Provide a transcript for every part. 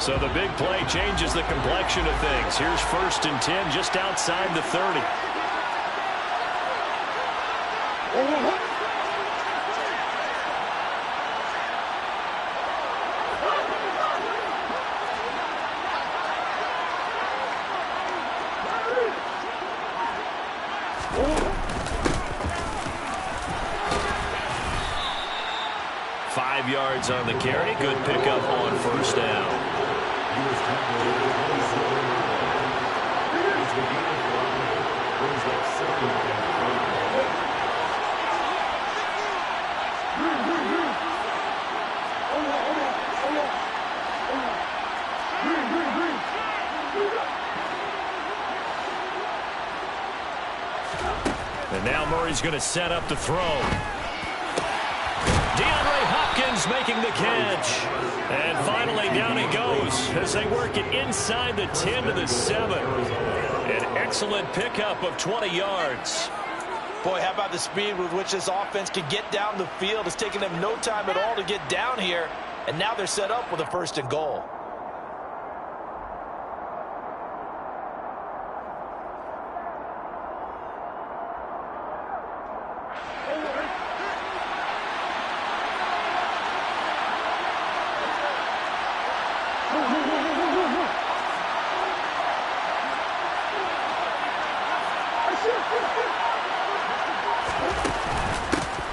So the big play changes the complexion of things. Here's 1st and 10 just outside the 30. Yards on the carry. Good pickup on 1st down. And now Murray's going to set up the throw. Making the catch. And finally down he goes as they work it inside the 10 to the 7. An excellent pickup of 20 yards. Boy, how about the speed with which this offense can get down the field? It's taken them no time at all to get down here. And now they're set up with a 1st and goal.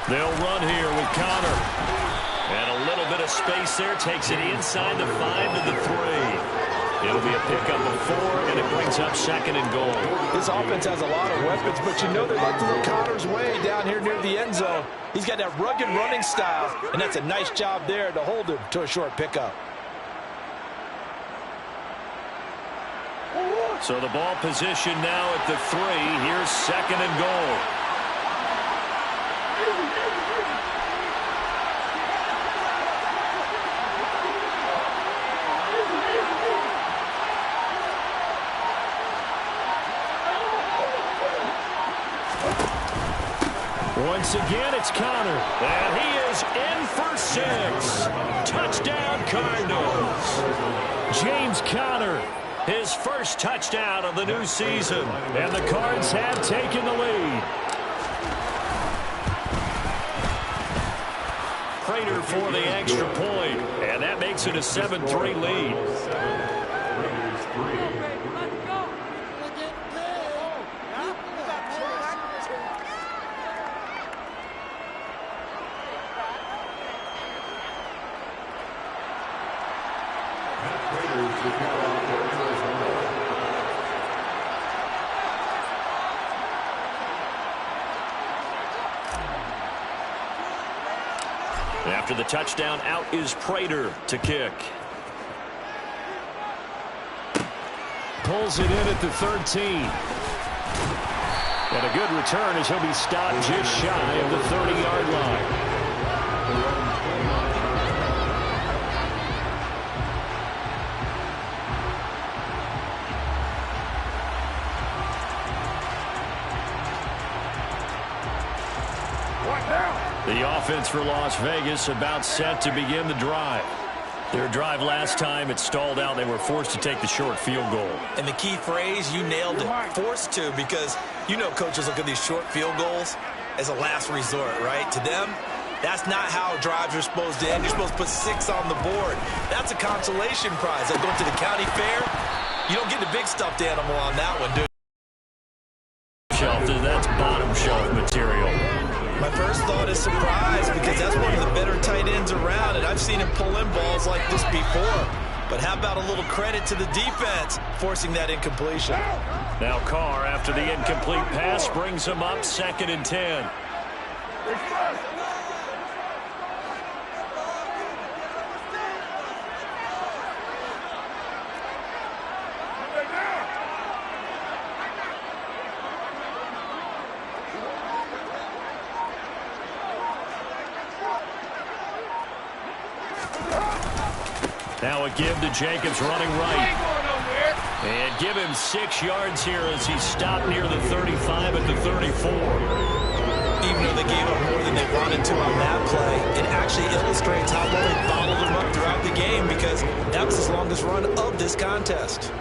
They'll run here with Connor. And a little bit of space there. Takes it inside the 5 to the 3. It'll be a pickup of 4, and it brings up 2nd and goal. This offense has a lot of weapons, but you know they like to look Connor's way down here near the end zone. He's got that rugged running style, and that's a nice job there to hold him to a short pickup. So the ball position now at the 3. Here's 2nd and goal. Once again, it's Connor, and he is in for 6. Touchdown, Cardinals. James Conner, his first touchdown of the new season, and the Cards have taken the lead. Prater for the extra point, and that makes it a 7-3 lead. After the touchdown, out is Prater to kick. Pulls it in at the 13. And a good return as he'll be stopped just shy of the 30-yard line. The offense for Las Vegas about set to begin the drive. Their drive last time, it stalled out. They were forced to take the short field goal. And the key phrase, you nailed it, forced to, because you know coaches look at these short field goals as a last resort, right? To them, that's not how drives are supposed to end. You're supposed to put 6 on the board. That's a consolation prize. Like going to the county fair, you don't get the big stuffed animal on that one, dude. That's bottom shelf material. My first thought is surprise, because that's one of the better tight ends around, and I've seen him pull in balls like this before. But how about a little credit to the defense forcing that incompletion? Now Carr, after the incomplete pass, brings him up 2nd and 10. Now a give to Jacobs running right. And give him 6 yards here as he stopped near the 35 at the 34. Even though they gave up more than they they wanted to on that play. It actually illustrates how well they bottled him up throughout the game because that was his longest run of this contest.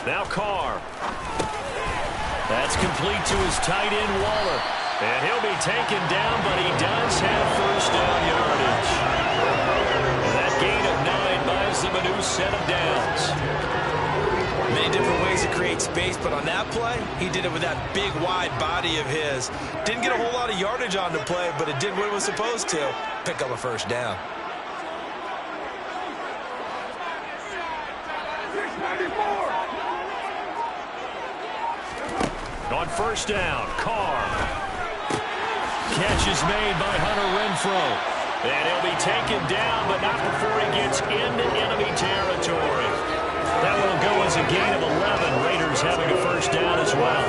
Now Carr. That's complete to his tight end, Waller. And he'll be taken down, but he does have first down yardage. And that gain of 9 buys them a new set of downs. Many different ways to create space, but on that play, he did it with that big, wide body of his. Didn't get a whole lot of yardage on the play, but it did what it was supposed to. Pick up a first down. On first down, Carr. Catch is made by Hunter Renfrow. And he'll be taken down, but not before he gets into enemy territory. That will go as a gain of 11. Raiders having a first down as well.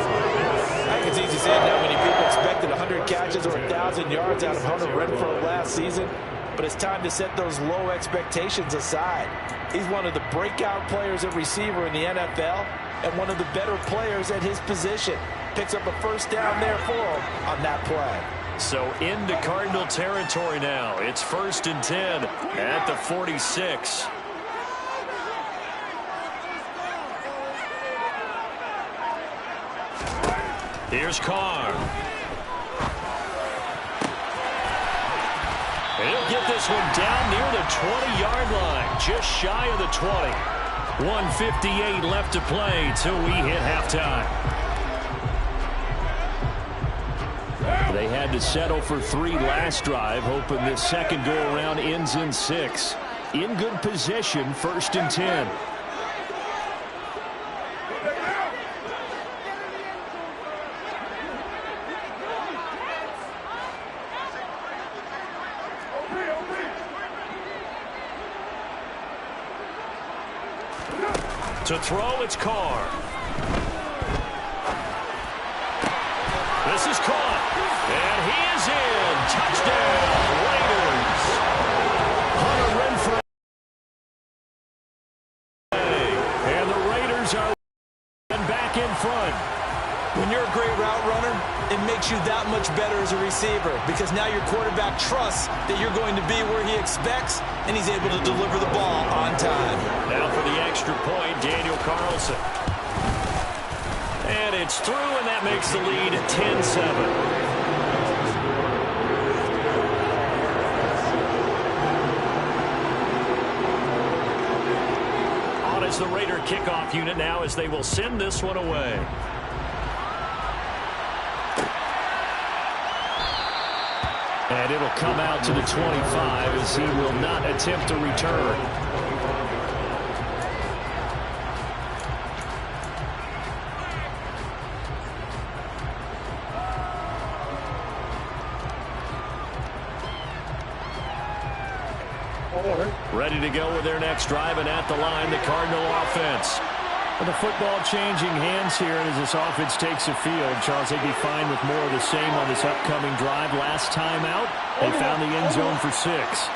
I think it's easy to say that many people expected 100 catches or 1,000 yards out of Hunter Renfrow last season. But it's time to set those low expectations aside. He's one of the breakout players at receiver in the NFL and one of the better players at his position. Picks up a first down there for him on that play. So into Cardinal territory now. It's 1st and 10 at the 46. Here's Carr. And he'll get this one down near the 20-yard line, just shy of the 20. 1:58 left to play till we hit halftime. They had to settle for 3 last drive, hoping this second go-around ends in 6. In good position, 1st and 10. To throw, it's Carr. This is caught. And he is in. Touchdown, Raiders. Hunter Renfrow. And the Raiders are back in front. When you're a great route runner, it makes you that much better as a receiver because now your quarterback trusts that you're going to be where he expects, and he's able to deliver the ball on time. Now for the extra point, Daniel Carlson. And it's through, and that makes the lead 10-7. As the Raider kickoff unit now as they will send this one away. And it'll come out to the 25 as he will not attempt to return. Ready to go with their next drive, and at the line, the Cardinal offense. With the football changing hands here as this offense takes the field, Charles, they'd be fine with more of the same on this upcoming drive. Last time out, they found the end zone for 6.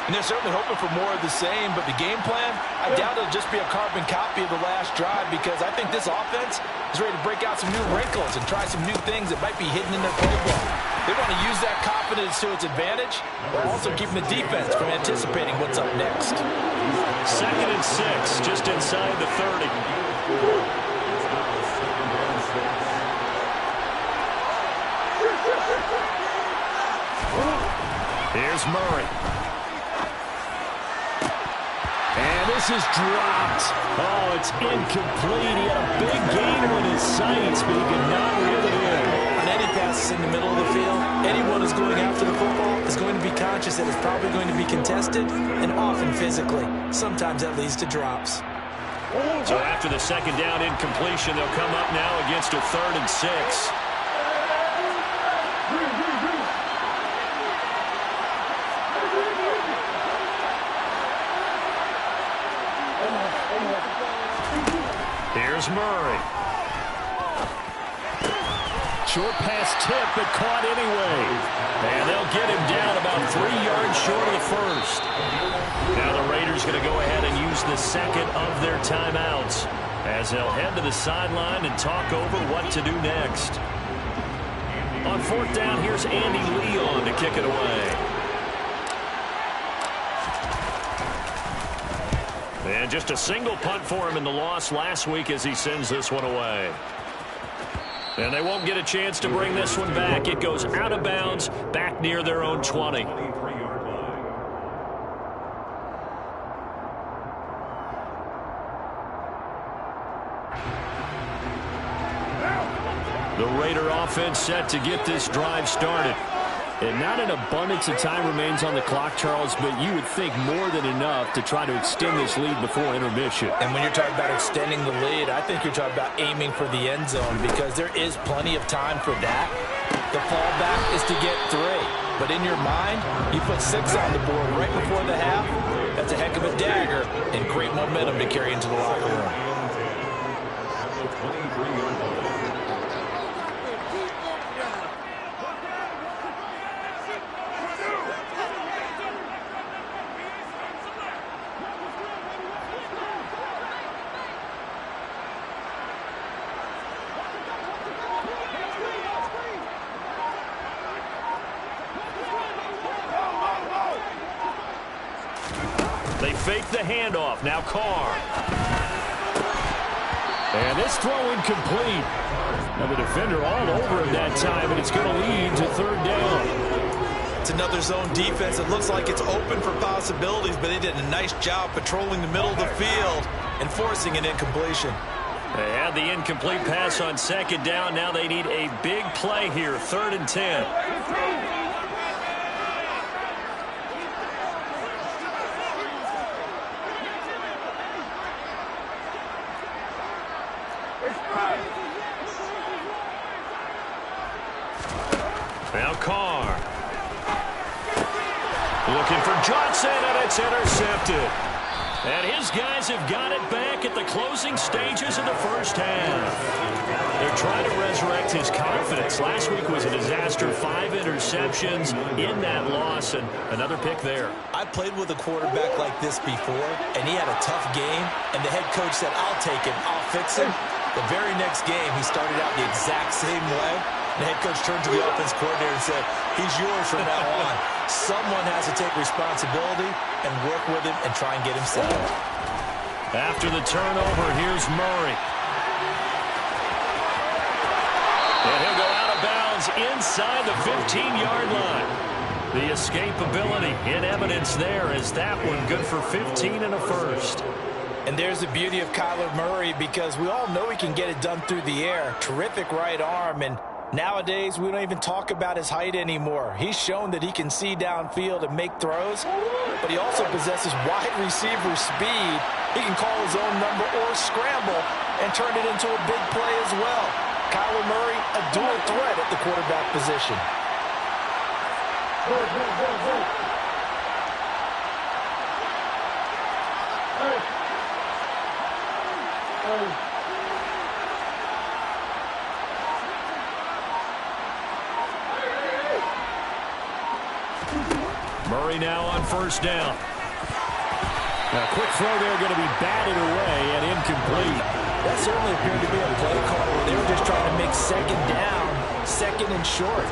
And they're certainly hoping for more of the same, but the game plan, I doubt it'll just be a carbon copy of the last drive because I think this offense is ready to break out some new wrinkles and try some new things that might be hidden in their playbook. They want to use that confidence to its advantage, while also keeping the defense from anticipating what's up next. 2nd and 6, just inside the 30. Here's Murray. And this is dropped. Oh, it's incomplete. He had a big gain on his sights, but he could not reel it in. On any passes in the middle of the field, anyone who's going after the football is going to be conscious that it's probably going to be contested and often physically. Sometimes that leads to drops. So after the second down incompletion, they'll come up now against a 3rd and 6. Here's Murray. Short pass tip, but caught anyway. And they'll get him down about 3 yards short of the first. Now the Raiders going to go ahead and use the second of their timeouts as they'll head to the sideline and talk over what to do next. On fourth down, here's Andy Leon to kick it away. And just a single punt for him in the loss last week as he sends this one away. And they won't get a chance to bring this one back. It goes out of bounds back near their own 20. The Raider offense set to get this drive started. And not an abundance of time remains on the clock, Charles, but you would think more than enough to try to extend this lead before intermission. And when you're talking about extending the lead, I think you're talking about aiming for the end zone because there is plenty of time for that. The fallback is to get 3. But in your mind, you put 6 on the board right before the half. That's a heck of a dagger and great momentum to carry into the locker room. They fake the handoff. Now Carr. And this throw incomplete. Now the defender all over him that time, and it's going to lead to third down. It's another zone defense. It looks like it's open for possibilities, but they did a nice job patrolling the middle of the field and forcing an incompletion. They had the incomplete pass on second down. Now they need a big play here, 3rd and 10. Now Carr. Looking for Johnson, and it's intercepted. And his guys have got it back at the closing stages of the first half. They're trying to resurrect his confidence. Last week was a disaster. 5 interceptions in that loss, and another pick there. I played with a quarterback like this before, and he had a tough game, and the head coach said, I'll take him, I'll fix him. The very next game, he started out the exact same way. The head coach turned to the offense coordinator and said, he's yours from now on. Someone has to take responsibility and work with him and try and get him set up. After the turnover, here's Murray. And he'll go out of bounds inside the 15-yard line. The escapability in evidence there as that one good for 15 and a first. And there's the beauty of Kyler Murray because we all know he can get it done through the air. Terrific right arm, and nowadays we don't even talk about his height anymore. He's shown that he can see downfield and make throws, but he also possesses wide receiver speed. He can call his own number or scramble and turn it into a big play as well. Kyler Murray, a dual threat at the quarterback position. Murray now on first down. A quick throw there going to be batted away and incomplete. That certainly appeared to be a play call where they were just trying to make second down, second and short.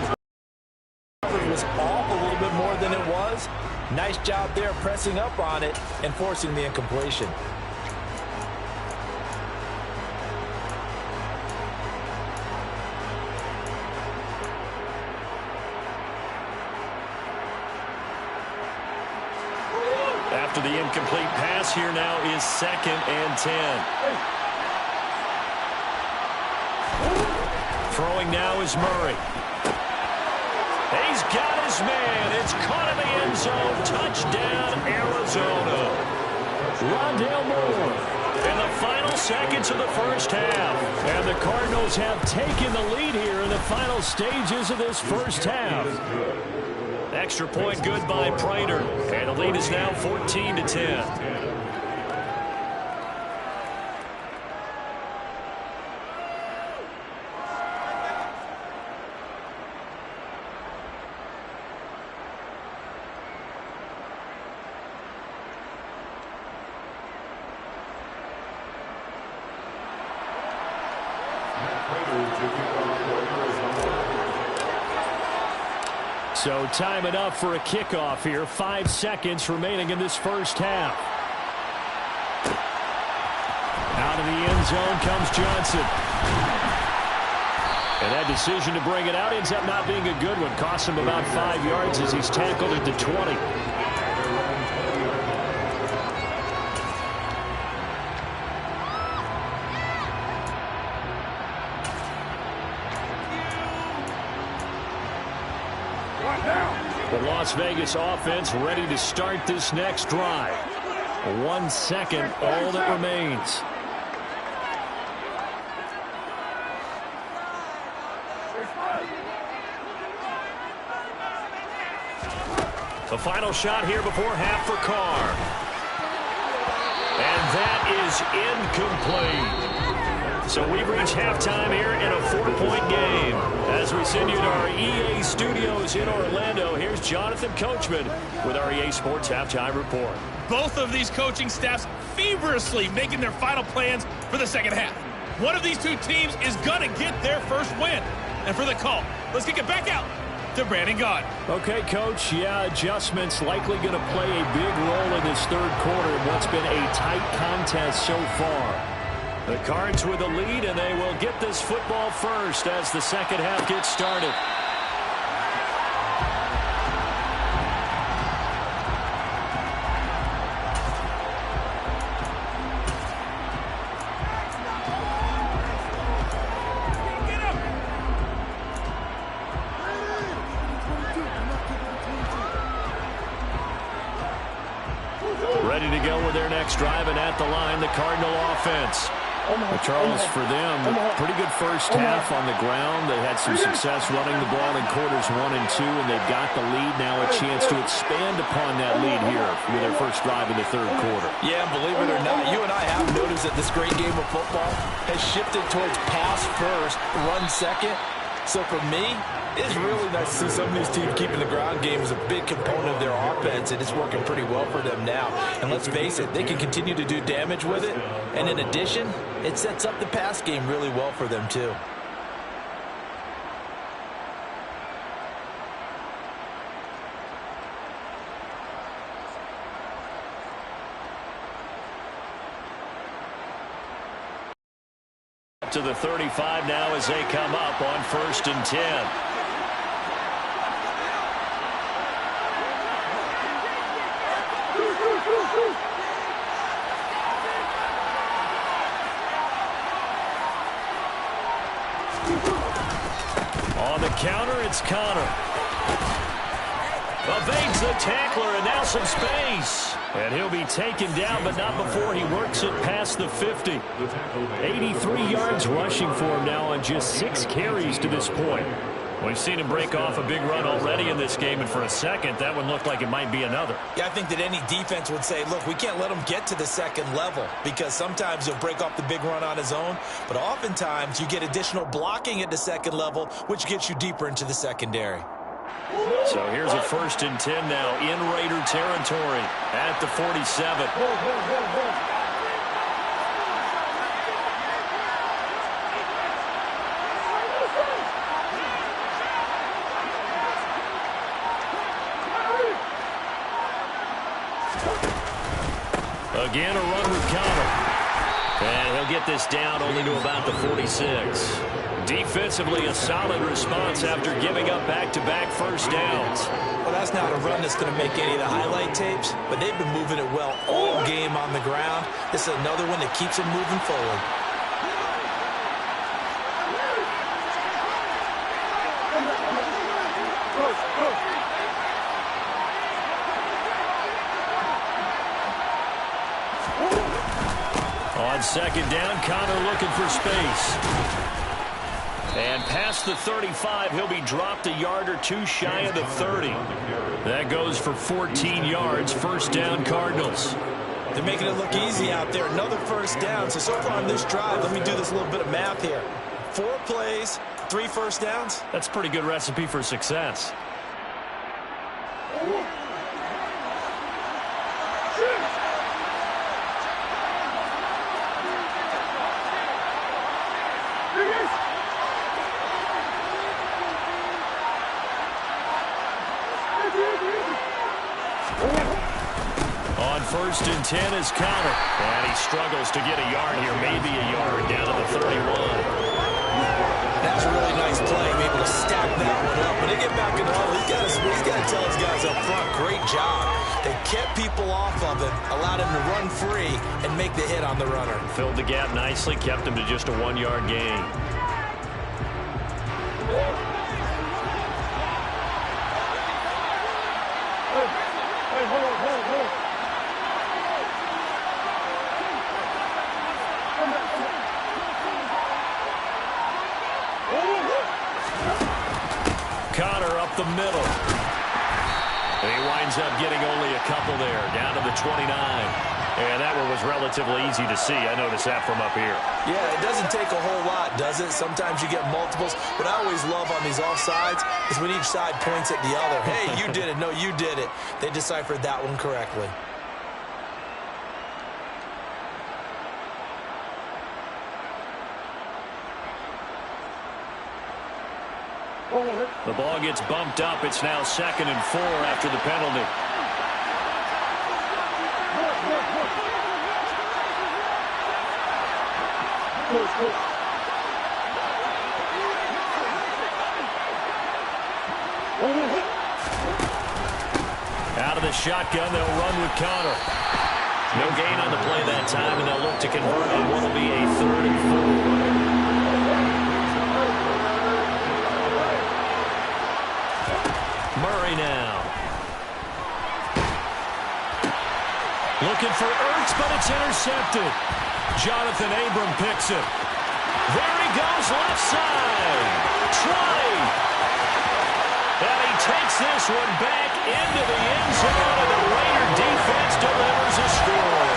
It was off a little bit more than it was. Nice job there pressing up on it and forcing the incompletion. After the incomplete pass, here now is 2nd and 10. Throwing now is Murray. He's got his man. It's caught in the end zone. Touchdown, Arizona. Rondale Moore in the final seconds of the first half. And the Cardinals have taken the lead here in the final stages of this first half. Extra point good by Prater. And the lead is now 14-10. So time enough for a kickoff here. 5 seconds remaining in this first half. Out of the end zone comes Johnson. And that decision to bring it out ends up not being a good one. Costs him about 5 yards as he's tackled at the 20. The Las Vegas offense ready to start this next drive. 1 second, all that remains. The final shot here before half for Carr. And that is incomplete. So we've reached halftime here in a 4-point game. As we send you to our EA studios in Orlando, here's Jonathan Coachman with our EA Sports Halftime Report. Both of these coaching staffs feverishly making their final plans for the second half. One of these two teams is going to get their first win. And for the call, let's kick it back out to Brandon Gaudin. Okay, Coach. Yeah, adjustments likely going to play a big role in this third quarter in what's been a tight contest so far. The Cards with a lead, and they will get this football first as the second half gets started. Ready to go with their next drive, and at the line, the Cardinal offense. Charles, for them, pretty good first half on the ground. They had some success running the ball in quarters 1 and 2, and they've got the lead now, a chance to expand upon that lead here with their first drive in the third quarter. Yeah, believe it or not, you and I have noticed that this great game of football has shifted towards pass first, run second. So for me, it's really nice to see some of these teams keeping the ground game as a big component of their offense, and it's working pretty well for them now. And let's face it, they can continue to do damage with it. And in addition, it sets up the pass game really well for them too. To the 35 now as they come up on 1st and 10. On the counter, it's Connor. Evades the tackler, and now some space. And he'll be taken down, but not before he works it past the 50. 83 yards rushing for him now on just 6 carries to this point. We've seen him break off a big run already in this game, and for a second, that one looked like it might be another. Yeah, I think that any defense would say, look, we can't let him get to the second level, because sometimes he'll break off the big run on his own, but oftentimes you get additional blocking at the second level, which gets you deeper into the secondary. So here's a 1st and 10 now in Raider territory at the 47. Again, a run with Connor. And he'll get this down only to about the 46. Defensively, a solid response after giving up back-to-back first downs. Well, that's not a run that's going to make any of the highlight tapes, but they've been moving it well all game on the ground. This is another one that keeps them moving forward. On 2nd down, Connor looking for space. And past the 35, he'll be dropped a yard or 2 shy of the 30. That goes for 14 yards. 1st down, Cardinals. They're making it look easy out there. Another 1st down. So far on this drive, let me do this little bit of math here. 4 plays, 3 first downs. That's a pretty good recipe for success. first and 10 is Conner. And he struggles to get a yard here, maybe a yard, down to the 31. That's a really nice play, able to stack that one up. When they get back in the huddle, he's got to tell his guys up front, great job. They kept people off of him, allowed him to run free, and make the hit on the runner. Filled the gap nicely, kept him to just a 1-yard gain. Conner up the middle. And he winds up getting only a couple there, down to the 29. And that one was relatively easy to see. I noticed that from up here. Yeah, it doesn't take a whole lot, does it? Sometimes you get multiples. What I always love on these offsides is when each side points at the other. Hey, you did it. No, you did it. They deciphered that one correctly. The ball gets bumped up. It's now 2nd and 4 after the penalty. Out of the shotgun, they'll run with Conner. No gain on the play that time, and they'll look to convert on what will be a 3rd and 4. Murray now. Looking for Ertz, but it's intercepted. Jonathan Abram picks it. There he goes, left side. Try. And he takes this one back into the end zone, and the Raider defense delivers a score.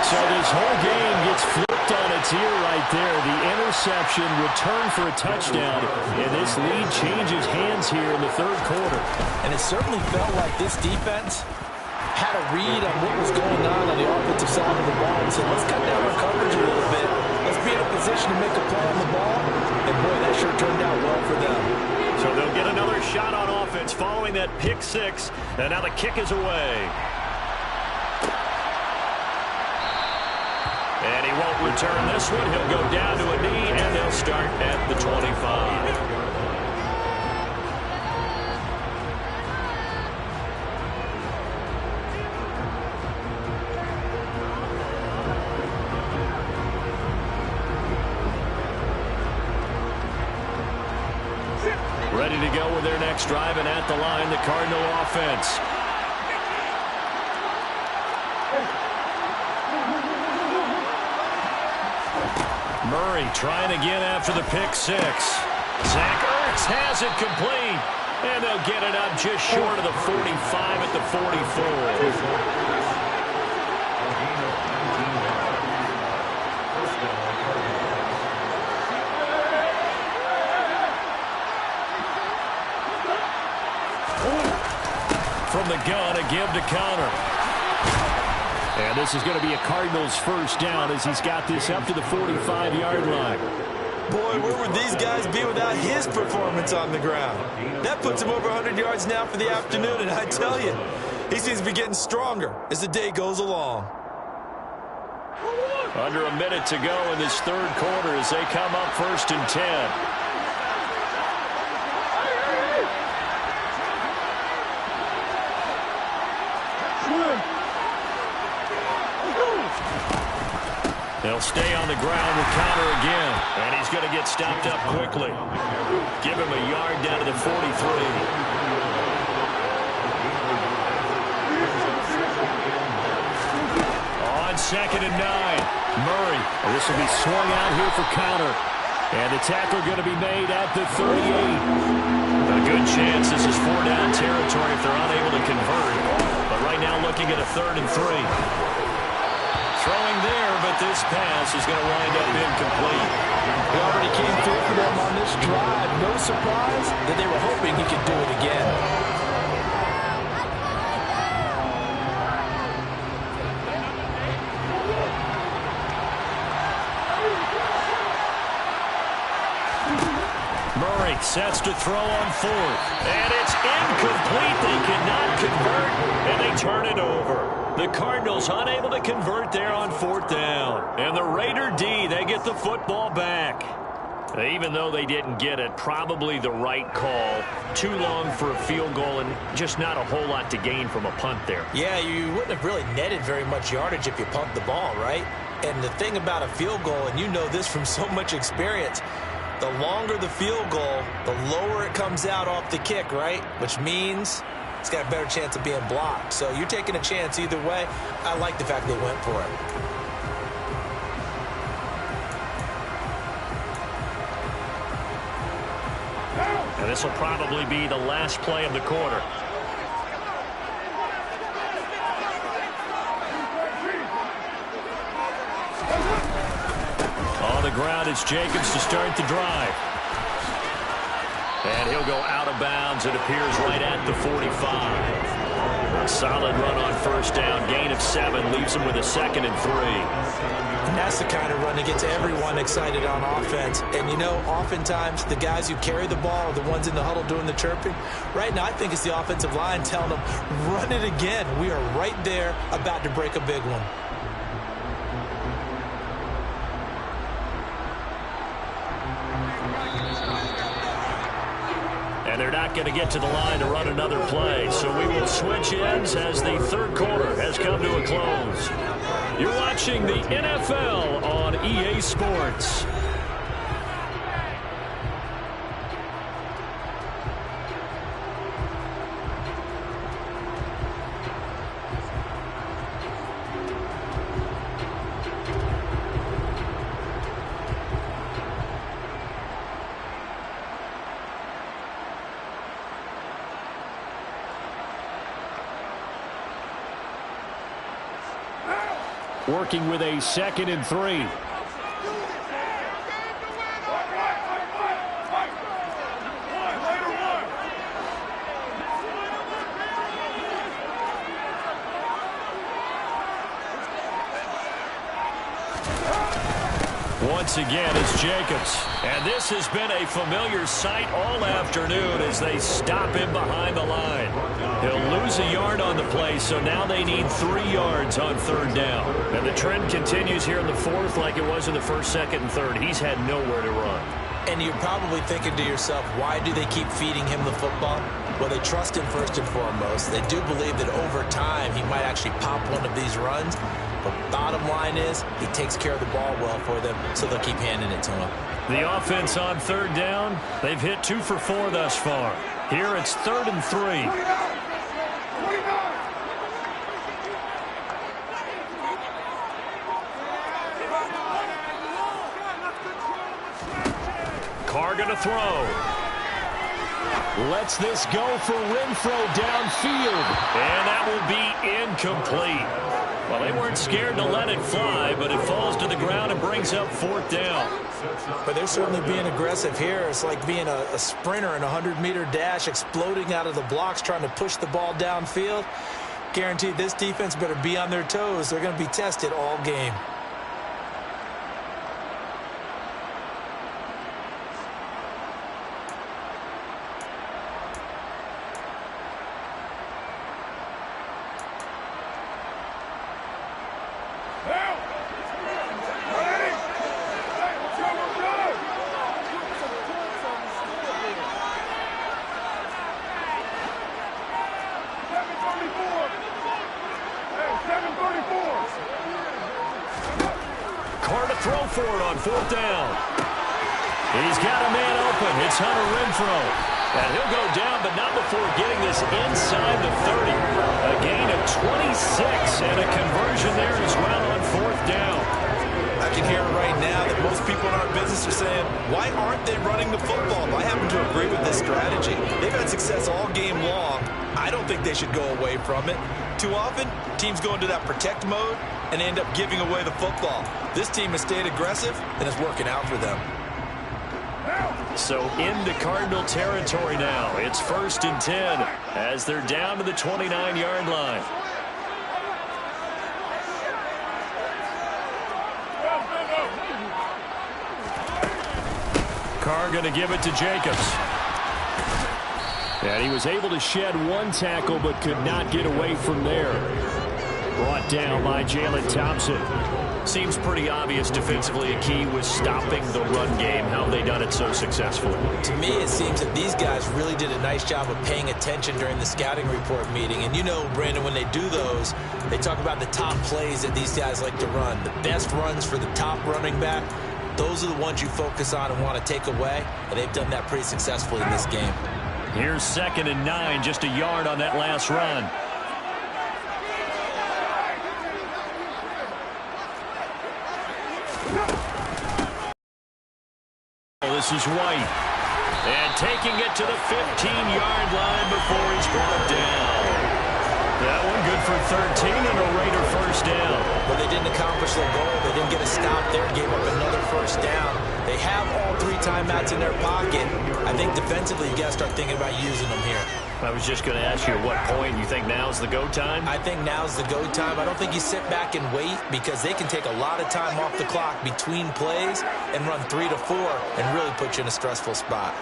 So this whole game gets flipped on its ear right there. The interception, return for a touchdown, and this lead changes hands here in the 3rd quarter. And it certainly felt like this defense had a read on what was going on the offensive side of the ball and said, let's cut down our coverage a little bit. Let's be in a position to make a play on the ball. And, boy, that sure turned out well for them. So they'll get another shot on offense following that pick 6, and now the kick is away. And he won't return this one. He'll go down to a knee, and they'll start at the 25. Ready to go with their next drive, and at the line, the Cardinal offense. Murray trying again after the pick 6. Zach Ertz has it complete, and they'll get it up just short of the 45 at the 44. From the gun, a give to Conner. And this is going to be a Cardinals first down as he's got this up to the 45-yard line. Boy, where would these guys be without his performance on the ground? That puts him over 100 yards now for the afternoon, and I tell you, he seems to be getting stronger as the day goes along. Under a minute to go in this 3rd quarter as they come up 1st and 10. They'll stay on the ground with Conner again, and he's going to get stopped up quickly. Give him a yard down to the 43. On 2nd and 9, Murray. This will be swung out here for Conner, and the tackle going to be made at the 38. A good chance this is 4-down territory if they're unable to convert, but right now looking at a 3rd and 3. Throwing there, but this pass is going to wind up incomplete. He already came through for them on this drive. No surprise that they were hoping he could do it again. Murray sets to throw on 4th. And it's incomplete. They cannot convert, and they turn it over. The Cardinals unable to convert there on 4th down. And the Raider D, they get the football back. Even though they didn't get it, probably the right call. Too long for a field goal and just not a whole lot to gain from a punt there. Yeah, you wouldn't have really netted very much yardage if you pumped the ball, right? And the thing about a field goal, and you know this from so much experience, the longer the field goal, the lower it comes out off the kick, right? Which means it's got a better chance of being blocked. So you're taking a chance either way. I like the fact they went for it. And this will probably be the last play of the quarter. On the ground, it's Jacobs to start the drive. And he'll go out of bounds, it appears, right at the 45. A solid run on 1st down, gain of 7, leaves him with a 2nd and 3. And that's the kind of run that gets everyone excited on offense. And, you know, oftentimes the guys who carry the ball are the ones in the huddle doing the chirping. Right now, I think it's the offensive line telling them, run it again. We are right there about to break a big one. And they're not going to get to the line to run another play. So we will switch ends as the 3rd quarter has come to a close. You're watching the NFL on EA Sports. Working with a 2nd and 3. Once again, it's Jacobs. And this has been a familiar sight all afternoon as they stop him behind the line. He'll lose a yard on the play, so now they need 3 yards on 3rd down. And the trend continues here in the 4th like it was in the 1st, 2nd, and 3rd. He's had nowhere to run. And you're probably thinking to yourself, why do they keep feeding him the football? Well, they trust him first and foremost. They do believe that over time he might actually pop one of these runs. But bottom line is he takes care of the ball well for them, so they'll keep handing it to him. The offense on 3rd down, they've hit 2 for 4 thus far. Here it's 3rd and 3. Carr going to throw. Lets this go for Renfro downfield. And that will be incomplete. Well, they weren't scared to let it fly, but it falls to the ground and brings up 4th down. But they're certainly being aggressive here. It's like being a sprinter in a 100-meter dash, exploding out of the blocks, trying to push the ball downfield. Guaranteed this defense better be on their toes. They're going to be tested all game. Throw for it on 4th down. He's got a man open. It's Hunter Renfro. And he'll go down, but not before getting this inside the 30. A gain of 26 and a conversion there as well on 4th down. I can hear right now that most people in our business are saying, why aren't they running the football? I happen to agree with this strategy. They've had success all game long. I don't think they should go away from it. Too often, teams go into that protect mode and end up giving away the football. This team has stayed aggressive, and it's working out for them. So into Cardinal territory now. It's 1st and 10 as they're down to the 29-yard line. Carr going to give it to Jacobs. And he was able to shed 1 tackle but could not get away from there. Brought down by Jalen Thompson. Seems pretty obvious defensively a key was stopping the run game. How have they done it so successfully? To me, it seems that these guys really did a nice job of paying attention during the scouting report meeting. And you know, Brandon, when they do those, they talk about the top plays that these guys like to run. The best runs for the top running back, those are the ones you focus on and want to take away. And they've done that pretty successfully in this game. Here's 2nd and 9, just a yard on that last run. This is White. And taking it to the 15-yard line before he's brought down. That one good for 13 and a Raider first down. But they didn't accomplish their goal. They didn't get a stop there, gave up another first down. They have all 3 timeouts in their pocket. I think defensively you got to start thinking about using them here. I was just going to ask you at what point you think now's the go time? I think now's the go time. I don't think you sit back and wait because they can take a lot of time off the clock between plays and run 3 to 4 and really put you in a stressful spot.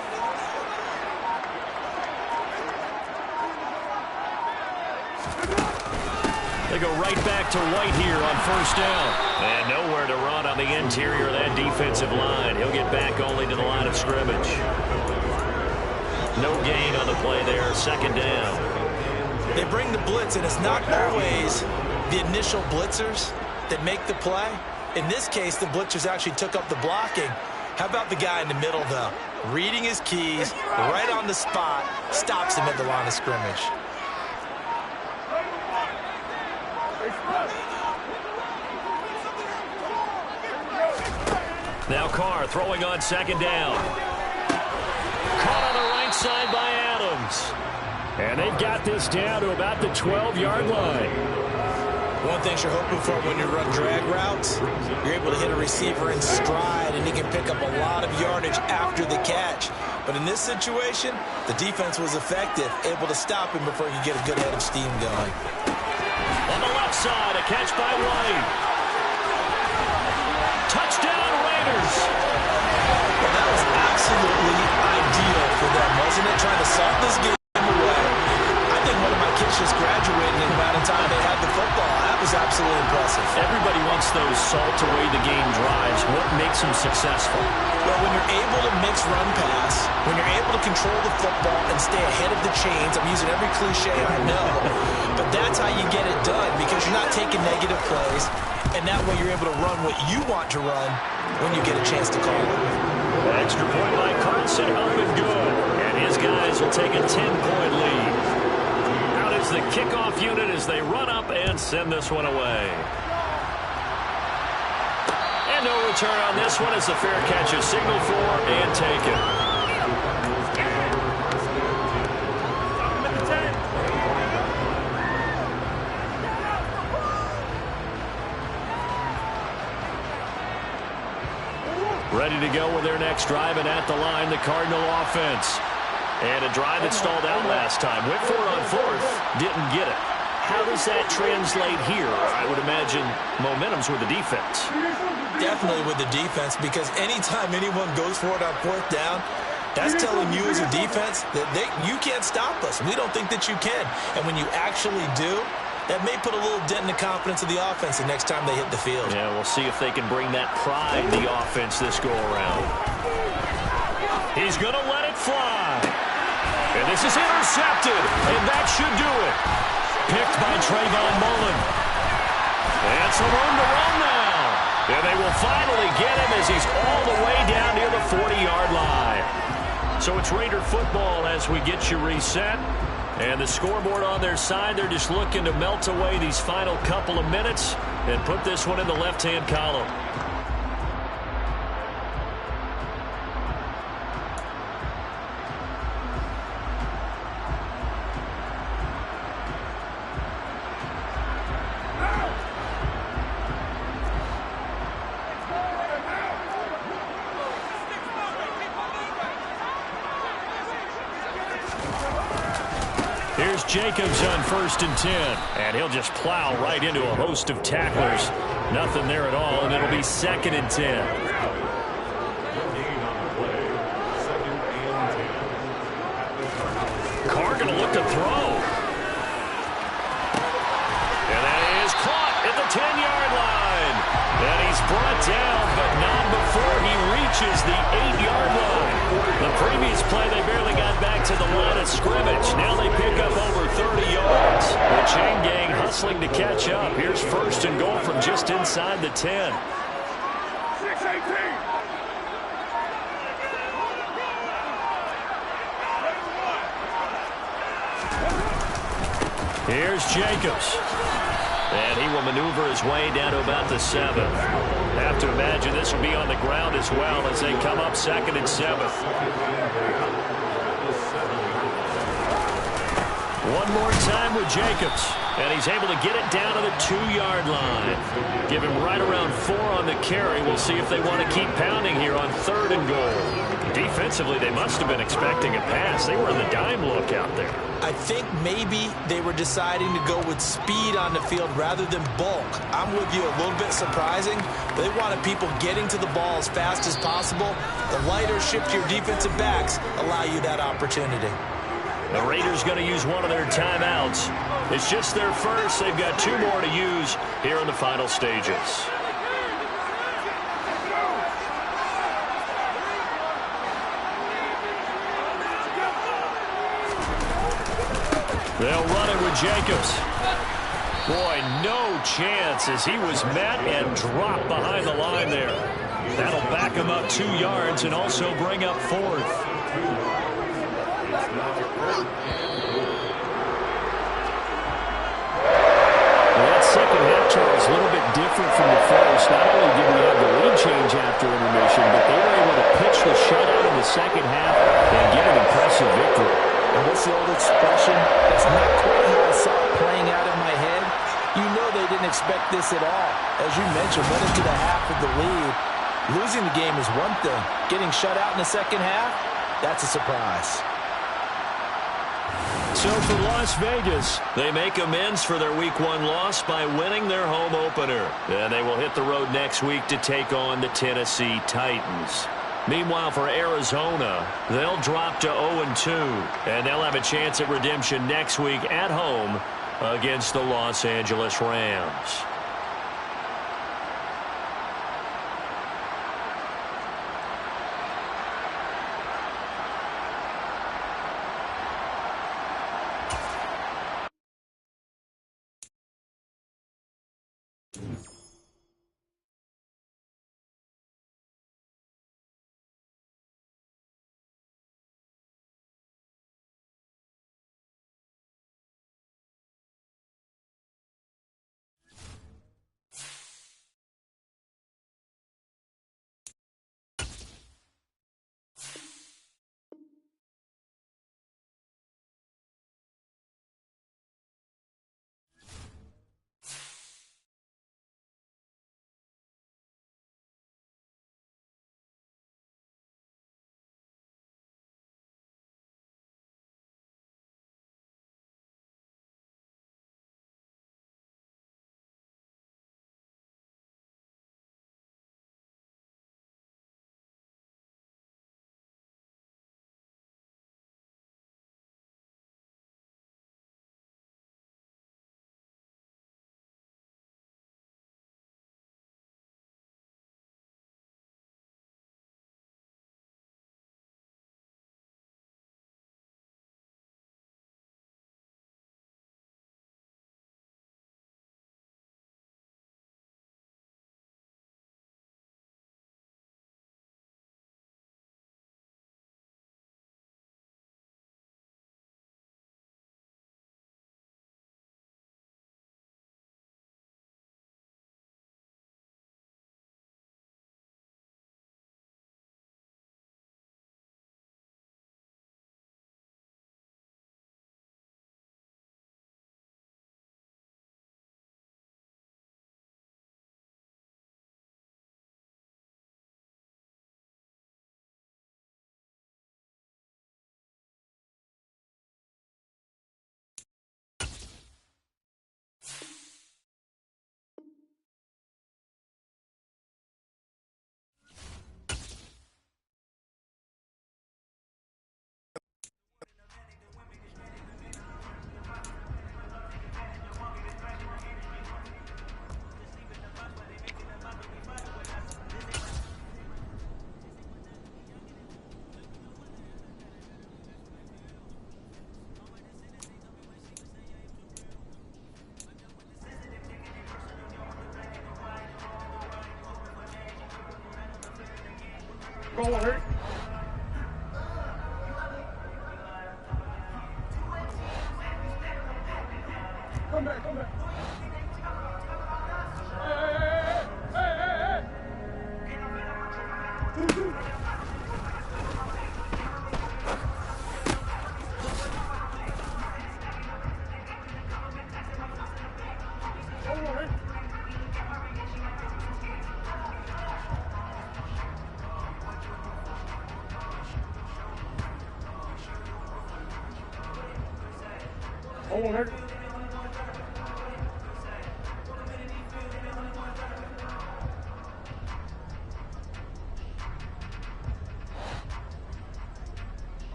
They go right back to White here on first down. And nowhere to run on the interior of that defensive line. He'll get back only to the line of scrimmage. No gain on the play there, 2nd down. They bring the blitz, and it's not always the initial blitzers that make the play. In this case, the blitzers actually took up the blocking. How about the guy in the middle, though? Reading his keys, right on the spot, stops him at the line of scrimmage. Now Carr throwing on 2nd down. Caught on the right side by Adams. And they've got this down to about the 12-yard line. One thing you're hoping for when you run drag routes, you're able to hit a receiver in stride, and he can pick up a lot of yardage after the catch. But in this situation, the defense was effective, able to stop him before you get a good head of steam going. On the left side, a catch by White. Touchdown, Raiders. Well, that was absolutely ideal for them, wasn't it? Trying to salt this game away. I think one of my kids just graduated in the amount of time they had the football. That was absolutely impressive. Everybody wants those salt away the game drives. What makes them successful? Well, when you're able to mix run pass, when you're able to control the football and stay ahead of the chains, I'm using every cliche I know, but that's how you get it done because you're not taking negative plays, and that way you're able to run what you want to run when you get a chance to call it. Extra point by Carson, up and good. And his guys will take a 10-point lead. Out is the kickoff unit as they run up and send this one away. And no return on this one as the fair catch is signaled for and taken. Ready to go with their next drive, and at the line, the Cardinal offense. And a drive that stalled out last time. Went for it on 4th, didn't get it. How does that translate here? I would imagine momentum's with the defense. Definitely with the defense, because anytime anyone goes for it on 4th down, that's telling you as a defense that you can't stop us. We don't think that you can. And when you actually do, that may put a little dent in the confidence of the offense the next time they hit the field. Yeah, we'll see if they can bring that pride in the offense this go-around. He's going to let it fly. And this is intercepted, and that should do it. Picked by Trayvon Mullen. And some room to run now. And they will finally get him as he's all the way down near the 40-yard line. So it's Raider football as we get you reset. And the scoreboard on their side, they're just looking to melt away these final couple of minutes and put this one in the left-hand column. Here's Jacobs on 1st and 10. And he'll just plow right into a host of tacklers. Nothing there at all, and it'll be 2nd and 10. Carr going to look to throw. And that is close. down, but not before he reaches the 8-yard line. The previous play, they barely got back to the line of scrimmage. Now they pick up over 30 yards. The chain gang hustling to catch up. Here's first and goal from just inside the 10. Here's Jacobs. And he will maneuver his way down to about the 7. Have to imagine this will be on the ground as well as they come up 2nd and 7. One more time with Jacobs. And he's able to get it down to the 2-yard line. Give him right around 4 on the carry. We'll see if they want to keep pounding here on 3rd and goal. Defensively, they must have been expecting a pass. They were in the dime look out there. I think maybe they were deciding to go with speed on the field rather than bulk. I'm with you, a little bit surprising. They wanted people getting to the ball as fast as possible. The lighter shift to your defensive backs allow you that opportunity. The Raiders going to use one of their timeouts. It's just their first. They've got 2 more to use here in the final stages. They'll run it with Jacobs. Boy, no chance as he was met and dropped behind the line there. That'll back him up 2 yards and also bring up 4th. That second half, Charles, a little bit different from the first. Not only did we have the lead change after intermission, but they were able to pitch the shutout in the second half and get an impressive victory. And what's the old expression? That's not quite how I saw it playing out in my head. You know they didn't expect this at all. As you mentioned, went into the half with the lead. Losing the game is one thing. Getting shut out in the second half, that's a surprise. So for Las Vegas, they make amends for their Week 1 loss by winning their home opener. And they will hit the road next week to take on the Tennessee Titans. Meanwhile, for Arizona, they'll drop to 0-2, and they'll have a chance at redemption next week at home against the Los Angeles Rams. Go on, hurt. Come back, come back. Hey. 2-2. Hold on, hurt.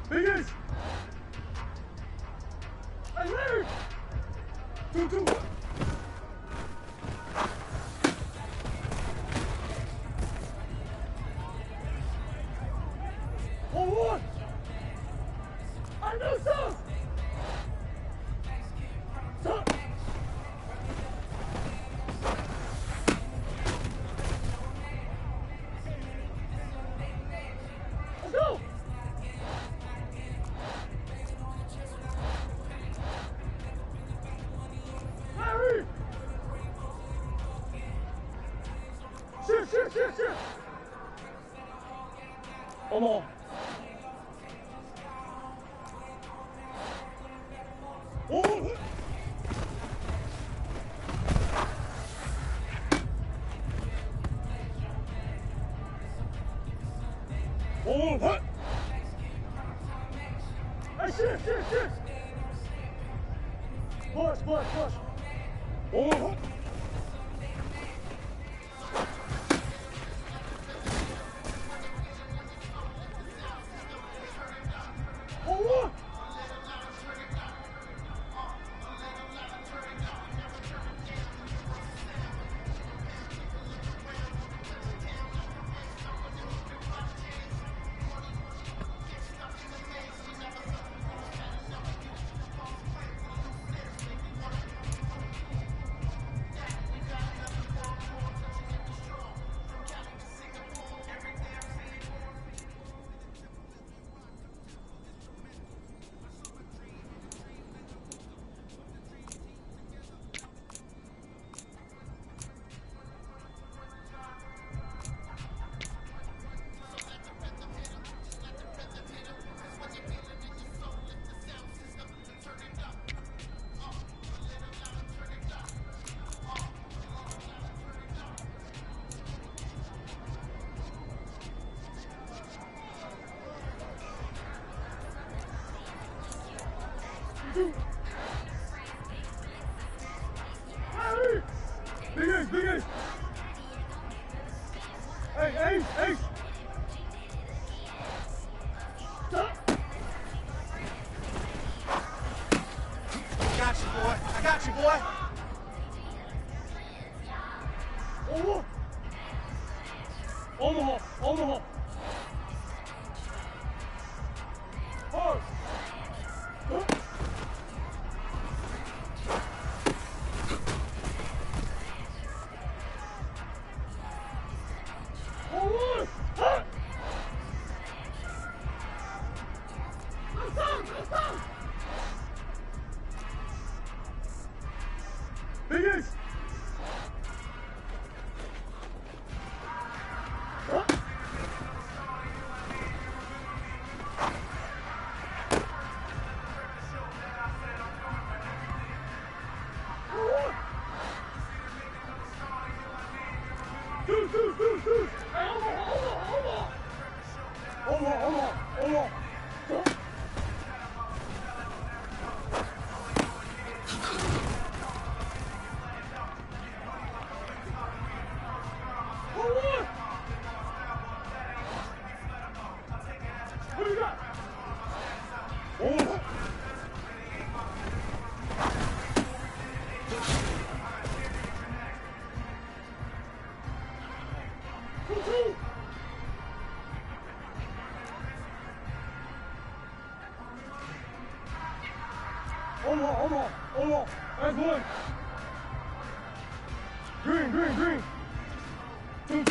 Biggest! Hey, Larry! 2-2. Hold on! I know some! Let's go! Larry! Shit! Come on. Oh! Oh, what? Hey, shit! Push! Oh, what? Oh, what? Larry! Big Ace! Hey! Stop! I got you, boy. Oh! Omaha! Hard! Forward! Hard! Let's go! Biggest! Dude. Hey, hold on. What do you got? Oh. Hold on. That's one. Green. 2.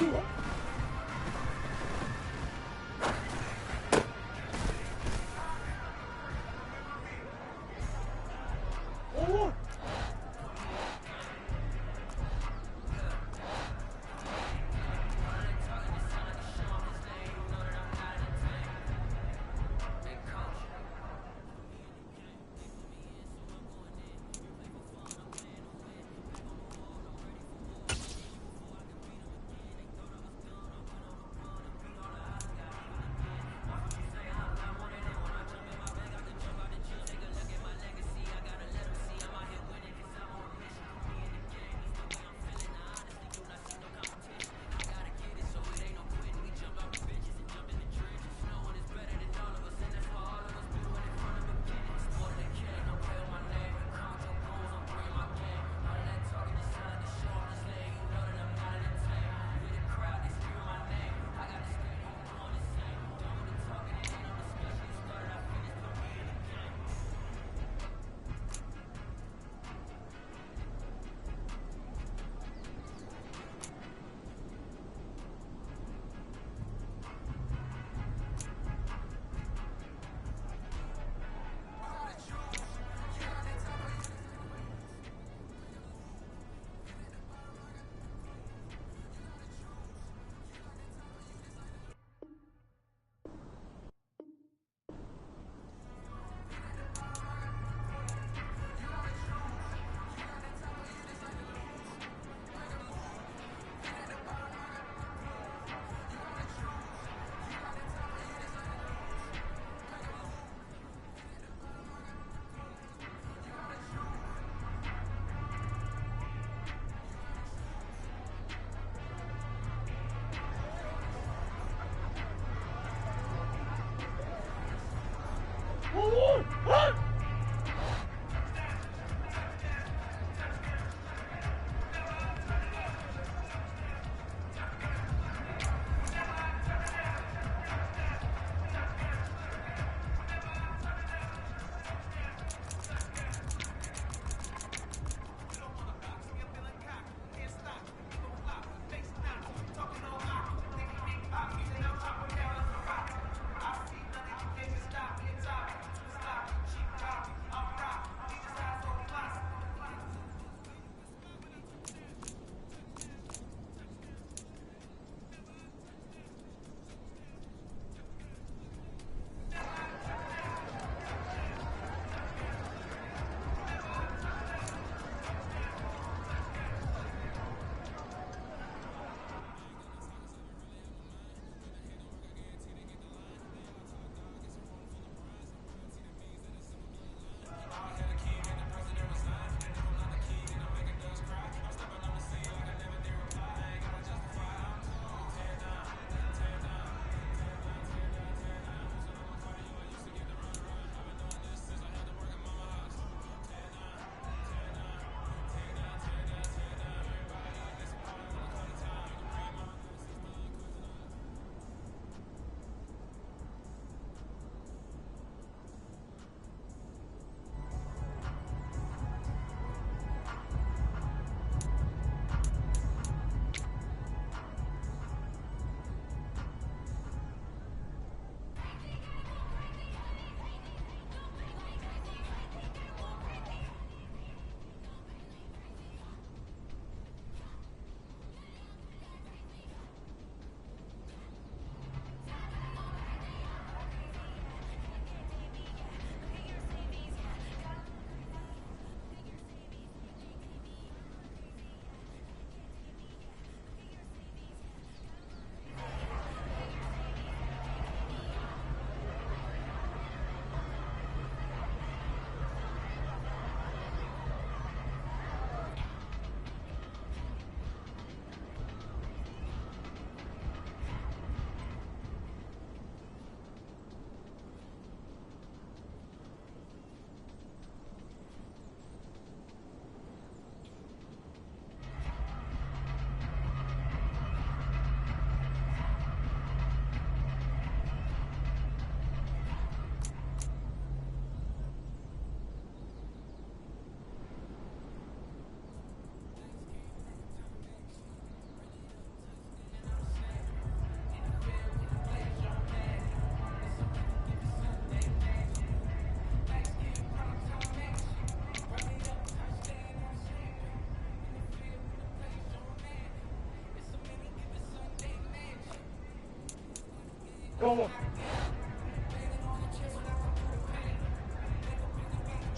One more.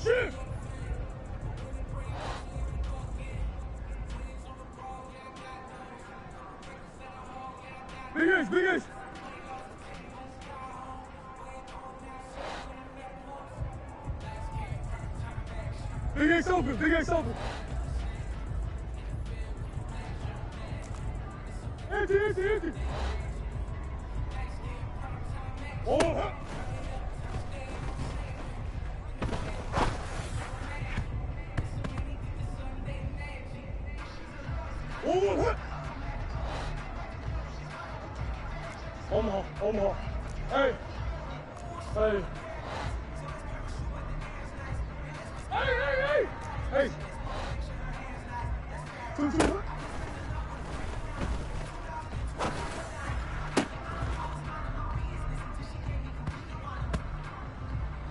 Shift. Big Ace, Big Ace. Big Ace open, Big Ace open. Empty, empty, empty. Oh, huh. Oh, huh. One more. Hey. Hey. Hey. Two.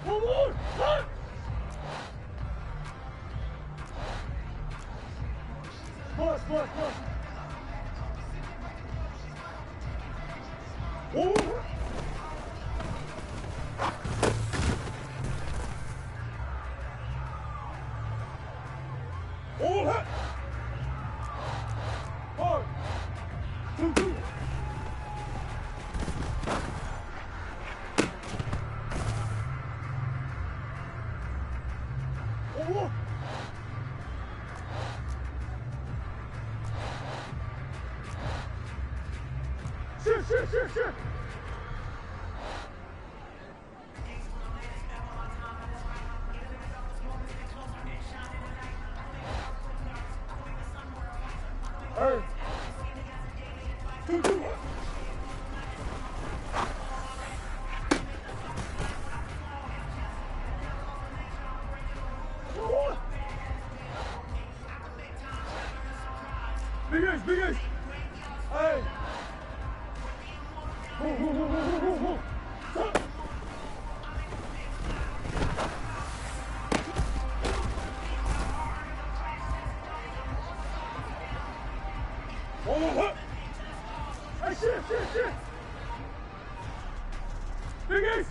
One more. One. Push. Oh. Oh, huh. Hard. Two. Oh. Shit. Hey. Two. Big Ace. Hey. Whoa. Stop. Oh, hey, shit. Big Ace.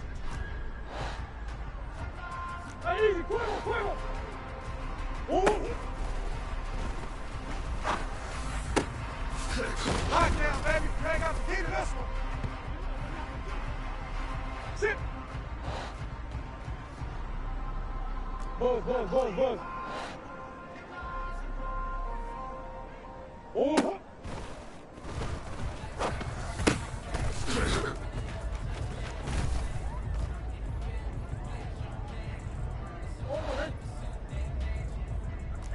Hey, easy, fuego. Oh. Lockdown, baby. Hang up the key to this one. Sit. Buzz. Oh.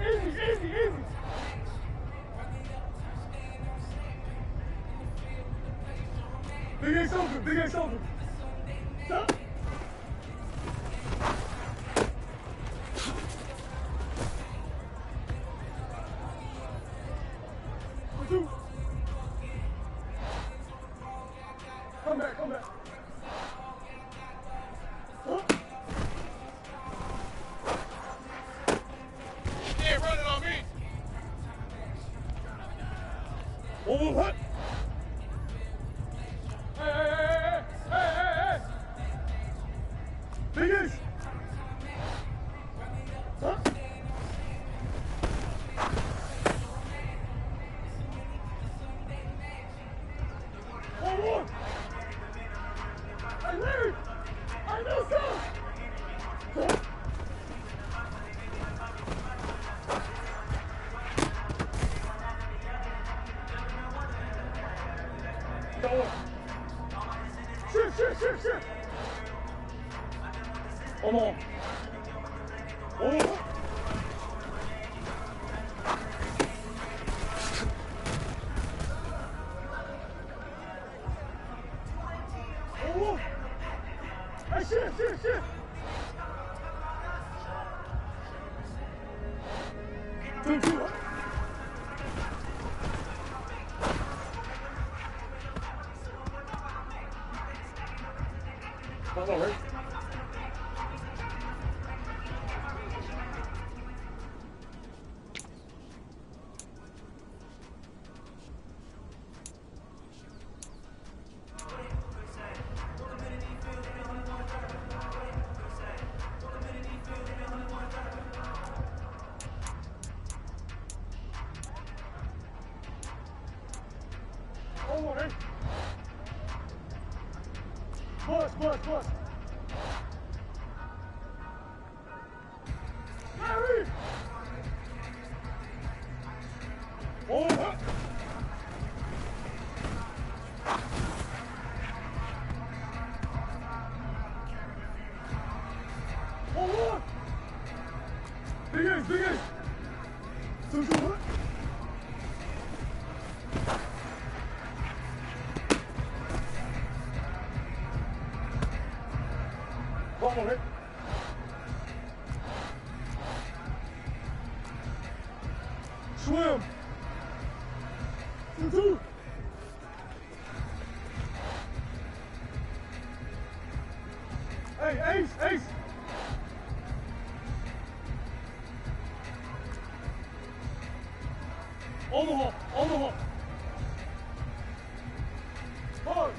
Easy. Big Ace open. Stop. Two. Come back. Huh? Yeah, run it on me. Oh, what? Hey. Big Ace. Huh? One more. I learned. I know some. Huh? Shit. One more. Oh. Oh. Hey, shit. Two. That's all right. Bust. Larry! Oh! Oh, big ace. 2, 2, Come on, hit. Swim. 2, 2. Hey, ace. Omaha. Hard.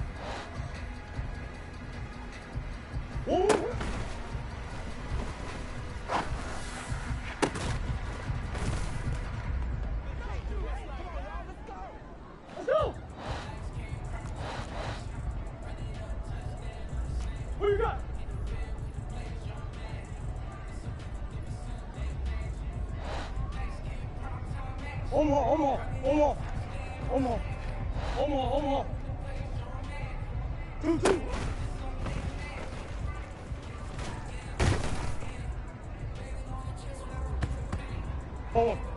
Oh. Let's go. What you got? Omaha. 2, 2. Hold on.